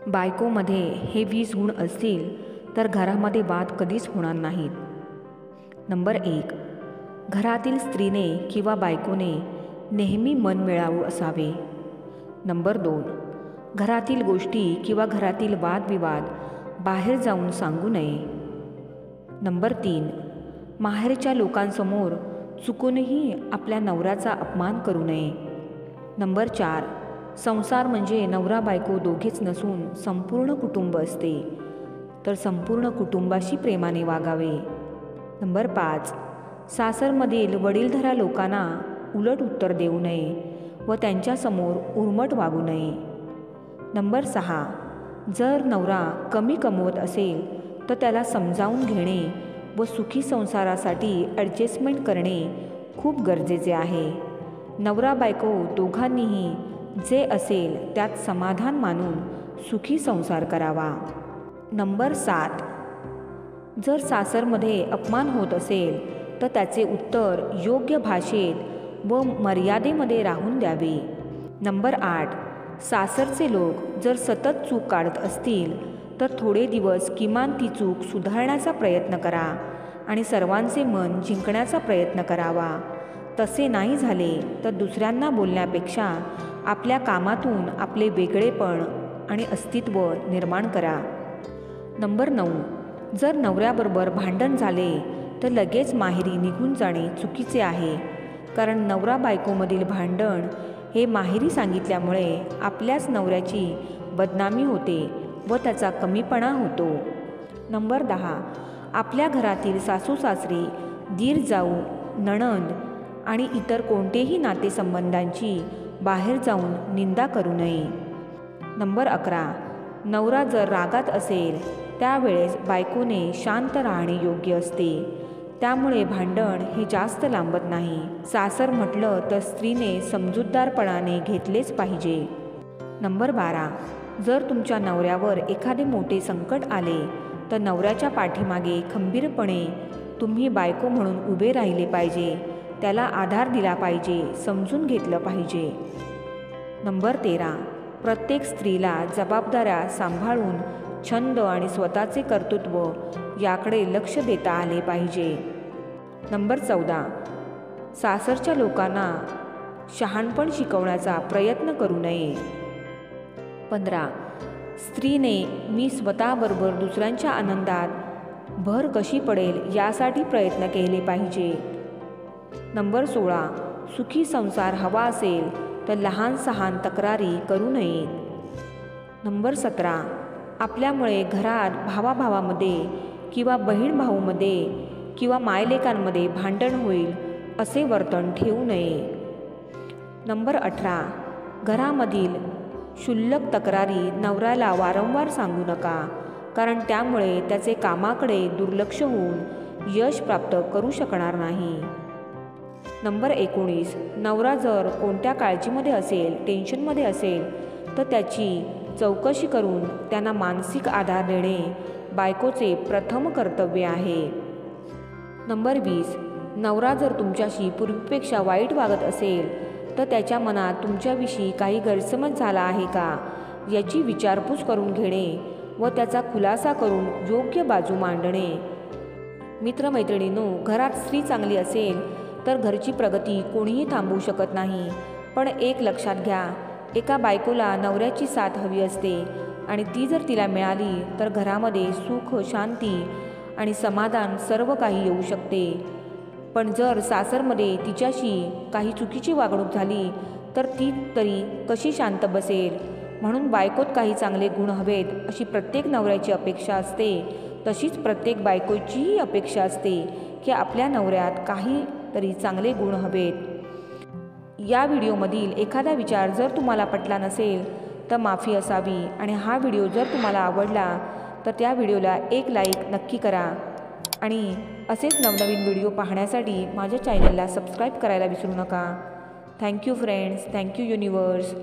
बायकोमध्ये हे 20 गुण असतील तर घरामध्ये वाद कधीच होणार नाहीत. नंबर 1. घरातील स्त्रीने किंवा बायकोने नेहमी मन मिळावू असावे. नंबर 2. घरातील गोष्टी किंवा घरातील वादविवाद बाहेर जाऊन सांगू नये. नंबर 3. माहेरच्या लोकांसमोर चुकूनही आपल्या नवऱ्याचा अपमान करू नये. नंबर 4. संसार म्हणजे नवरा बायको दोघेच नसून संपूर्ण कुटुंब असते, तर संपूर्ण कुटुंबाशी प्रेमाने वागावे. नंबर 5. सासरमधील वडीलधाऱ्या लोकांना उलट उत्तर देऊ नये व त्यांच्यासमोर उर्मट वागू नये. नंबर 6. जर नवरा कमी कमवत असेल तर त्याला समजावून घेणे व सुखी संसारासाठी ॲडजस्टमेंट करणे खूप गरजेचे आहे. नवरा बायको दोघांनीही जे असेल त्यात समाधान मानून सुखी संसार करावा. नंबर 7. जर सासरमध्ये अपमान होत असेल तर त्याचे उत्तर योग्य भाषेत व मर्यादेमध्ये राहून द्यावे. नंबर 8. सासरचे लोक जर सतत चूक काढत असतील तर थोडे दिवस किमान ती चूक सुधारण्याचा प्रयत्न करा आणि सर्वांचे मन जिंकण्याचा प्रयत्न करावा. तसे नाही झाले तर दुसऱ्यांना बोलण्यापेक्षा आपल्या कामातून आपले वेगळेपण आणि अस्तित्व निर्माण करा. नंबर 9. जर नवऱ्याबरोबर भांडण झाले तर लगेच माहेरी निघून जाणे चुकीचे आहे, कारण नवरा बायकोमधील भांडण हे माहेरी सांगितल्यामुळे आपल्याच नवऱ्याची बदनामी होते व त्याचा कमीपणा होतो. नंबर 10. आपल्या घरातील सासू सासरे, दीर जाऊ, नणंद आणि इतर कोणतेही नातेसंबंधांची बाहेर जाऊन निंदा करू नये. नंबर 11. नवरा जर रागात असेल त्यावेळेस बायकोने शांत राहणे योग्य असते, त्यामुळे भांडण हे जास्त लांबत नाही. सासर म्हटलं तर स्त्रीने समजूतदारपणाने घेतलेच पाहिजे. नंबर 12. जर तुमच्या नवऱ्यावर एखादे मोठे संकट आले तर नवऱ्याच्या पाठीमागे खंबीरपणे तुम्ही बायको म्हणून उभे राहिले पाहिजे, त्याला आधार दिला पाहिजे, समजून घेतलं पाहिजे. नंबर 13. प्रत्येक स्त्रीला जबाबदाऱ्या सांभाळून छंद आणि स्वतःचे कर्तृत्व याकडे लक्ष देता आले पाहिजे. नंबर 14. सासरच्या लोकांना शहाणपण शिकवण्याचा प्रयत्न करू नये. 15. स्त्रीने मी स्वतःबरोबर दुसऱ्यांच्या आनंदात भर कशी पडेल यासाठी प्रयत्न केले पाहिजे. नंबर 16. सुखी संसार हवा असेल तर लहान सहान तक्रारी करू नयेत. नंबर 17. आपल्यामुळे घरात भावाभावामध्ये किंवा बहीण भाऊमध्ये किंवा मायलेकांमध्ये भांडण होईल असे वर्तन ठेवू नये. नंबर 18. घरामधील क्षुल्लक तक्रारी नवऱ्याला वारंवार सांगू नका, कारण त्यामुळे त्याचे कामाकडे दुर्लक्ष होऊन यश प्राप्त करू शकणार नाही. नंबर 19. नवरा जर कोणत्या काळजीमध्ये असेल, टेन्शनमध्ये असेल तर त्याची चौकशी करून त्यांना मानसिक आधार देणे बायकोचे प्रथम कर्तव्य आहे. नंबर 20. नवरा जर तुमच्याशी पूर्वीपेक्षा वाईट वागत असेल तर त्याच्या मनात तुमच्याविषयी काही गैरसमज झाला आहे का याची विचारपूस करून घेणे व त्याचा खुलासा करून योग्य बाजू मांडणे. मित्रमैत्रिणींनो, घरात स्त्री चांगली असेल तर घरची प्रगती कोणीही थांबवू शकत नाही. पण एक लक्षात घ्या, एका बायकोला नवऱ्याची साथ हवी असते आणि ती जर तिला मिळाली तर घरामध्ये सुख, शांती आणि समाधान सर्व काही येऊ शकते. पण जर सासरमध्ये तिच्याशी काही चुकीची वागणूक झाली तर ती तरी कशी शांत बसेल. म्हणून बायकोत काही चांगले गुण हवेत अशी प्रत्येक नवऱ्याची अपेक्षा असते, तशीच प्रत्येक बायकोचीही अपेक्षा असते की आपल्या नवऱ्यात काही तरी चांगले गुण हवेत. या व्हिडिओमधील एखादा विचार जर तुम्हाला पटला नसेल तर माफी असावी, आणि हा व्हिडिओ जर तुम्हाला आवडला तर त्या व्हिडिओला एक लाईक नक्की करा आणि असेच नवनवीन व्हिडिओ पाहण्यासाठी माझ्या चॅनलला सबस्क्राईब करायला विसरू नका. Thank you friends. Thank you universe.